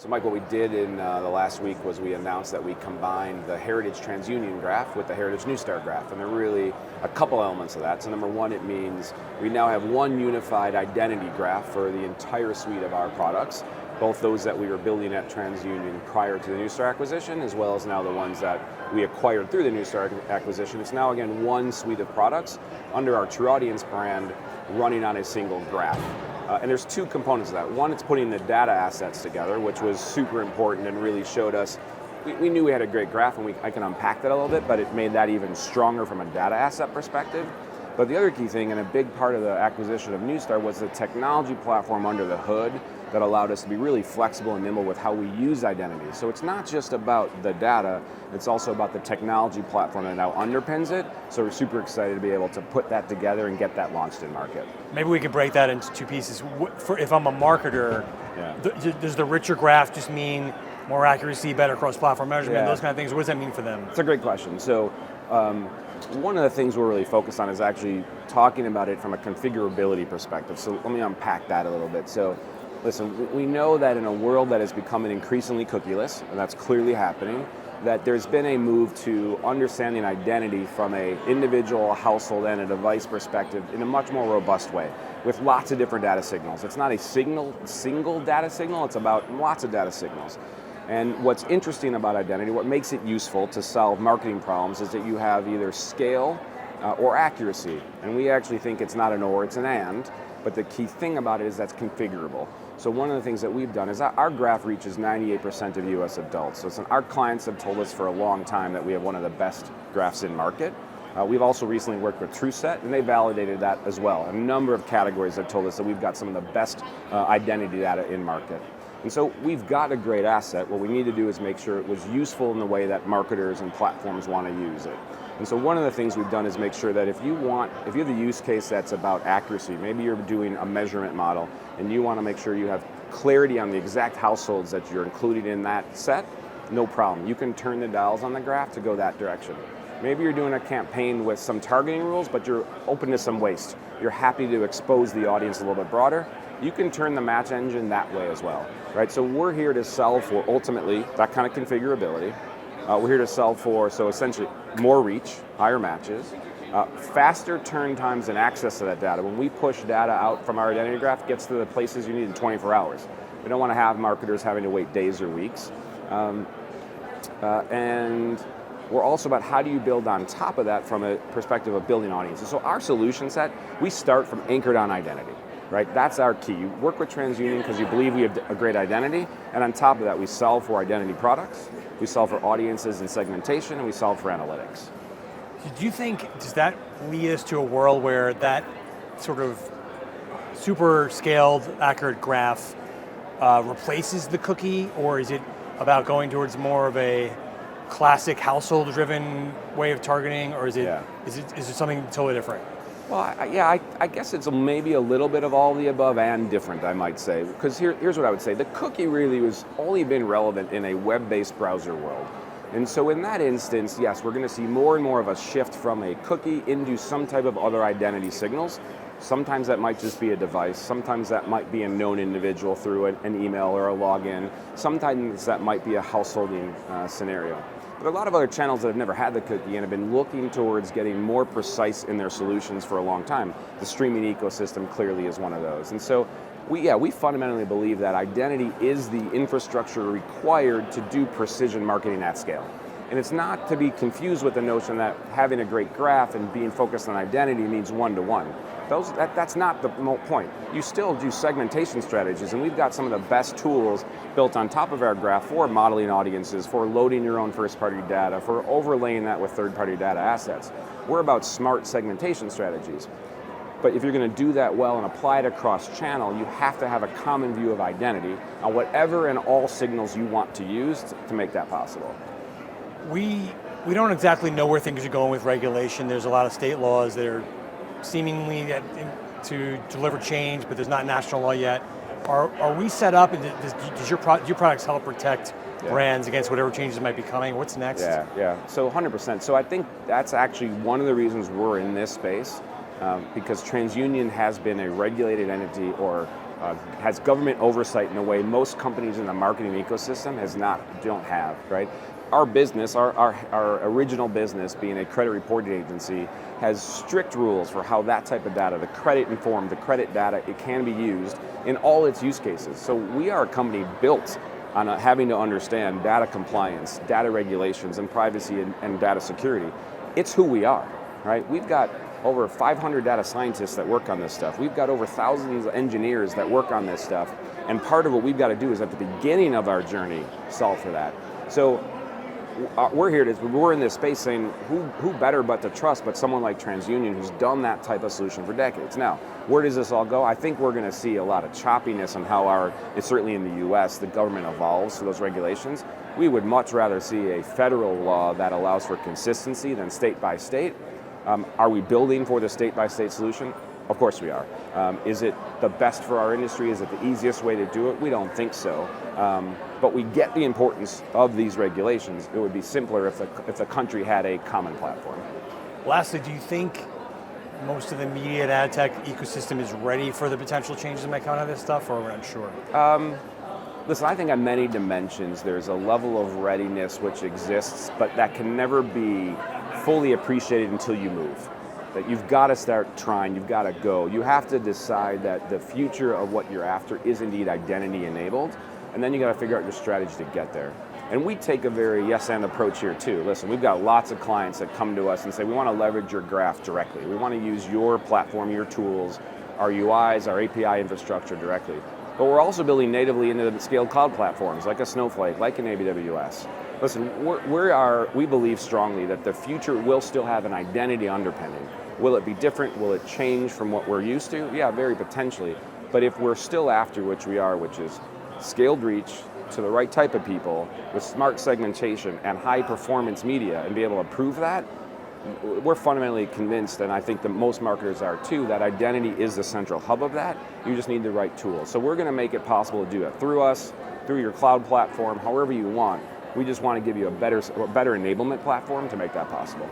So Mike, what we did in the last week was we announced that we combined the Heritage TransUnion graph with the Heritage Neustar graph, and there are really a couple elements of that. So number one, it means we now have one unified identity graph for the entire suite of our products, both those that we were building at TransUnion prior to the Neustar acquisition, as well as now the ones that we acquired through the Neustar acquisition. It's now, again, one suite of products under our TruAudience brand running on a single graph. And there's two components of that. One, it's putting the data assets together, which was super important and really showed us, we knew we had a great graph, and I can unpack that a little bit, but it made that even stronger from a data asset perspective. But the other key thing, and a big part of the acquisition of Neustar, was the technology platform under the hood that allowed us to be really flexible and nimble with how we use identity. So it's not just about the data, it's also about the technology platform that now underpins it. So we're super excited to be able to put that together and get that launched in market. Maybe we can break that into two pieces. If I'm a marketer, does the richer graph just mean more accuracy, better cross-platform measurement, those kind of things? What does that mean for them? It's a great question. So one of the things we're really focused on is actually talking about it from a configurability perspective. So let me unpack that a little bit. So listen, we know that in a world that is becoming increasingly cookieless, and that's clearly happening, that there's been a move to understanding identity from an individual, household, and a device perspective in a much more robust way, with lots of different data signals. It's not a single data signal, it's about lots of data signals. And what's interesting about identity, what makes it useful to solve marketing problems, is that you have either scale or accuracy. And we actually think it's not an or, it's an and, but the key thing about it is that's configurable. So one of the things that we've done is our graph reaches 98% of US adults. So our clients have told us for a long time that we have one of the best graphs in market. We've also recently worked with TruSet, and they validated that as well. A number of categories have told us that we've got some of the best identity data in market. And so we've got a great asset. What we need to do is make sure it was useful in the way that marketers and platforms want to use it. And so one of the things we've done is make sure that if you have a use case that's about accuracy, maybe you're doing a measurement model and you want to make sure you have clarity on the exact households that you're including in that set, no problem. You can turn the dials on the graph to go that direction. Maybe you're doing a campaign with some targeting rules, but you're open to some waste. You're happy to expose the audience a little bit broader. You can turn the match engine that way as well, right? So we're here to solve for, ultimately, that kind of configurability. We're here to solve for, so essentially, more reach, higher matches, faster turn times and access to that data. When we push data out from our identity graph, it gets to the places you need in 24 hours. We don't want to have marketers having to wait days or weeks. And we're also about how do you build on top of that from a perspective of building audiences. So our solution set, we start from anchored on identity. Right? That's our key. You work with TransUnion because you believe we have a great identity, and on top of that, we solve for identity products, we solve for audiences and segmentation, and we solve for analytics. Do you think, does that lead us to a world where that sort of super scaled, accurate graph replaces the cookie, or is it about going towards more of a classic household-driven way of targeting, or is it something totally different? Well, I guess it's maybe a little bit of all the above and different, I might say. Because here's what I would say. The cookie really was only been relevant in a web-based browser world. And so in that instance, yes, we're going to see more and more of a shift from a cookie into some type of other identity signals. Sometimes that might just be a device. Sometimes that might be a known individual through an email or a login. Sometimes that might be a householding scenario. There are a lot of other channels that have never had the cookie and have been looking towards getting more precise in their solutions for a long time. The streaming ecosystem clearly is one of those. And so we fundamentally believe that identity is the infrastructure required to do precision marketing at scale. And it's not to be confused with the notion that having a great graph and being focused on identity means one-to-one. That's not the point. You still do segmentation strategies, and we've got some of the best tools built on top of our graph for modeling audiences, for loading your own first-party data, for overlaying that with third-party data assets. We're about smart segmentation strategies. But if you're going to do that well and apply it across channel, you have to have a common view of identity on whatever and all signals you want to use to make that possible. We don't exactly know where things are going with regulation. There's a lot of state laws that are seemingly to deliver change, but there's not national law yet. Are we set up, and does your products help protect brands against whatever changes might be coming? What's next? Yeah, so 100%. So I think that's actually one of the reasons we're in this space, because TransUnion has been a regulated entity or has government oversight in a way most companies in the marketing ecosystem don't have, right? Our business, our original business, being a credit reporting agency, has strict rules for how that type of data, the credit informed, the credit data, it can be used in all its use cases. So we are a company built on having to understand data compliance, data regulations, and privacy and data security. It's who we are, right? We've got over 500 data scientists that work on this stuff. We've got over thousands of engineers that work on this stuff. And part of what we've got to do is at the beginning of our journey, solve for that. So we're in this space saying, who better but to trust but someone like TransUnion who's done that type of solution for decades. Now, where does this all go? I think we're going to see a lot of choppiness on how it's certainly in the US, the government evolves to those regulations. We would much rather see a federal law that allows for consistency than state by state. Are we building for the state by state solution? Of course we are. Is it the best for our industry? Is it the easiest way to do it? We don't think so. But we get the importance of these regulations. It would be simpler if the country had a common platform. Lastly, do you think most of the media and ad tech ecosystem is ready for the potential changes that might come out of this stuff, or we're not sure? Listen, I think on many dimensions there's a level of readiness which exists, but that can never be fully appreciated until you move. That you've got to start trying, you've got to go. You have to decide that the future of what you're after is indeed identity enabled, and then you got to figure out your strategy to get there. And we take a very yes and approach here too. Listen, we've got lots of clients that come to us and say, we want to leverage your graph directly. We want to use your platform, your tools, our UIs, our API infrastructure directly. But we're also building natively into the scaled cloud platforms like a Snowflake, like an AWS. Listen, we believe strongly that the future will still have an identity underpinning. Will it be different? Will it change from what we're used to? Yeah, very potentially. But if we're still after which we are, which is scaled reach to the right type of people with smart segmentation and high performance media and be able to prove that, we're fundamentally convinced, and I think that most marketers are too, that identity is the central hub of that. You just need the right tools. So we're going to make it possible to do it through us, through your cloud platform, however you want. We just want to give you a better enablement platform to make that possible.